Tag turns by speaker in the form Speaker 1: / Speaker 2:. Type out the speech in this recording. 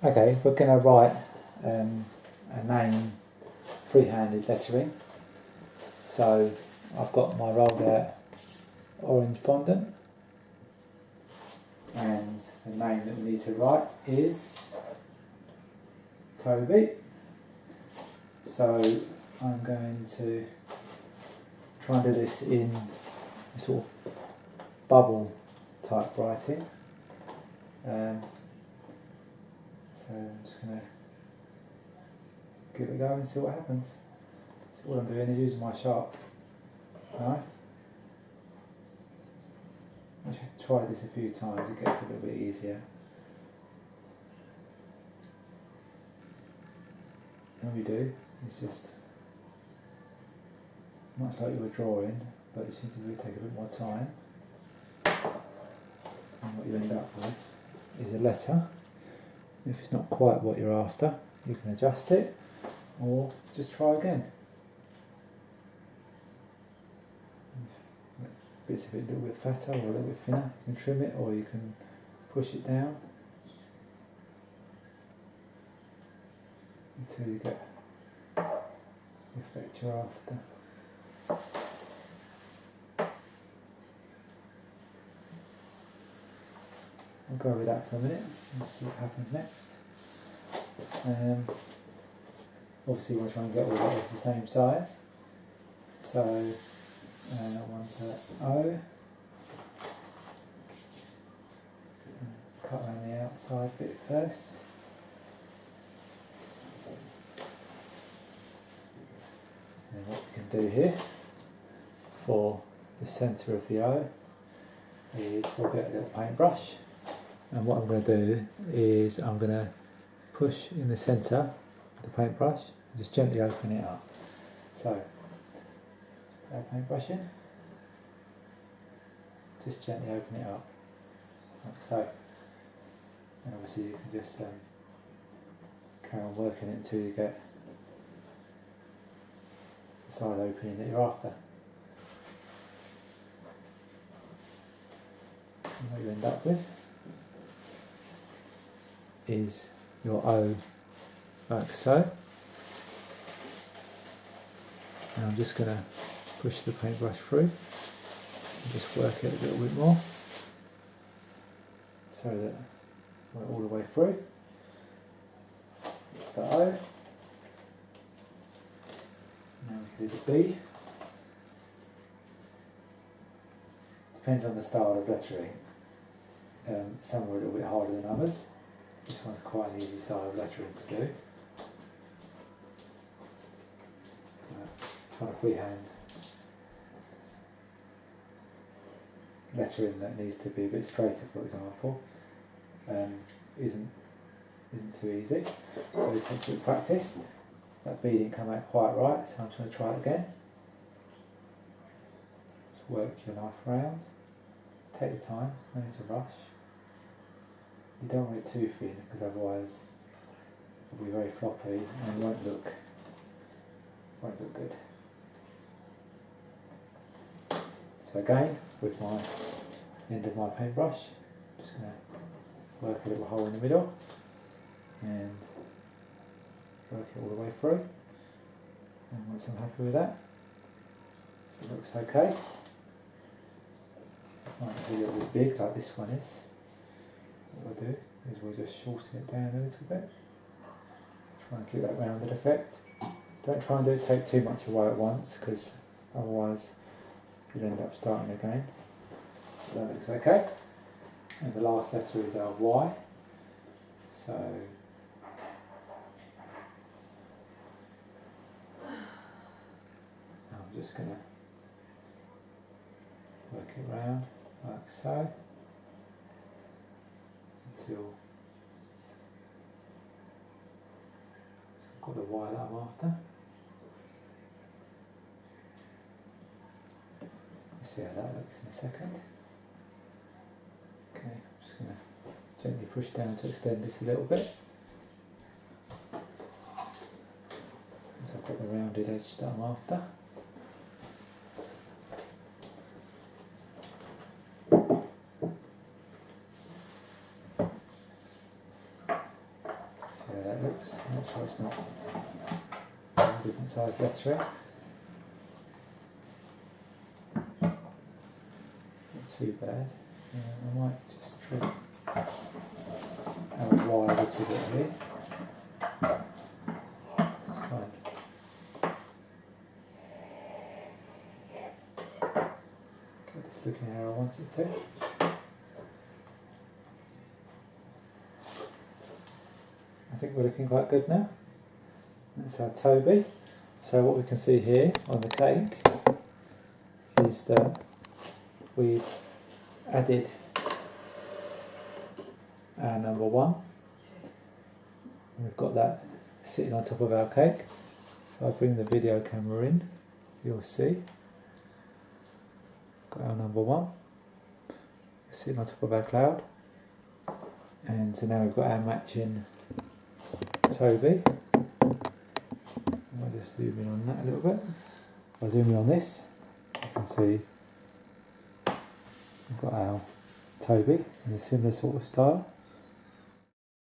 Speaker 1: Okay, we're going to write a name free-handed lettering. So I've got my rolled out orange fondant, and the name that we need to write is Toby. So I'm going to try and do this in a sort of bubble type writing. So I'm just going to give it a go and see what happens. So all I'm doing is using my sharp knife. I should try this a few times, it gets a little bit easier. All you do is just, much like you were drawing, but you seem to really take a bit more time. And what you end up with is a letter. If it's not quite what you're after, you can adjust it or just try again. Bits of it a little bit fatter or a little bit thinner, you can trim it or you can push it down until you get the effect you're after. I'll go with that for a minute and see what happens next. Obviously you want to try and get all the letters the same size. So one's an O. Cut around the outside bit first. And what we can do here for the centre of the O is we'll get a little paintbrush. And what I'm going to do is I'm going to push in the centre of the paintbrush and just gently open it up. So, paintbrush in, just gently open it up, like so. And obviously you can just carry on working it until you get the side opening that you're after. And what you end up with is your O like so. And I'm just going to push the paintbrush through and just work it a little bit more so that we're all the way through. It's the O. Now we can do the B. Depends on the style of lettering. Some are a little bit harder than others. This one's quite an easy style of lettering to do. Trying to freehand lettering that needs to be a bit straighter, for example, isn't too easy. So this takes a bit of practice. That B didn't come out quite right, so I'm just going to try it again. Just work your knife around. Just take your time, there's no need to rush. You don't want it too thin because otherwise it'll be very floppy and won't look good. So again, with my end of my paintbrush, I'm just going to work a little hole in the middle and work it all the way through. And once I'm happy with that, it looks okay. It might be a little bit big like this one is. What we'll do is we'll just shorten it down a little bit. Try and keep that rounded effect. Don't try and take too much away at once because otherwise you'll end up starting again. So that looks okay. And the last letter is our Y. So I'm just going to work it round like so until I've got the Y that I'm after. Let's see how that looks in a second. Okay, I'm just going to gently push down to extend this a little bit. So I've got the rounded edge that I'm after. how that looks. Make sure it's not a different size lettering. Not too bad. I might just trim out wide a little bit here. Just try and get this looking how I want it to. I think we're looking quite good now. That's our Toby. So what we can see here on the cake is that we've added our number 1. We've got that sitting on top of our cake. If I bring the video camera in, you'll see. Got our number 1 sitting on top of our cloud. And so now we've got our matching Toby. I'll just zoom in on that a little bit. If I zoom in on this, you can see we've got our Toby in a similar sort of style.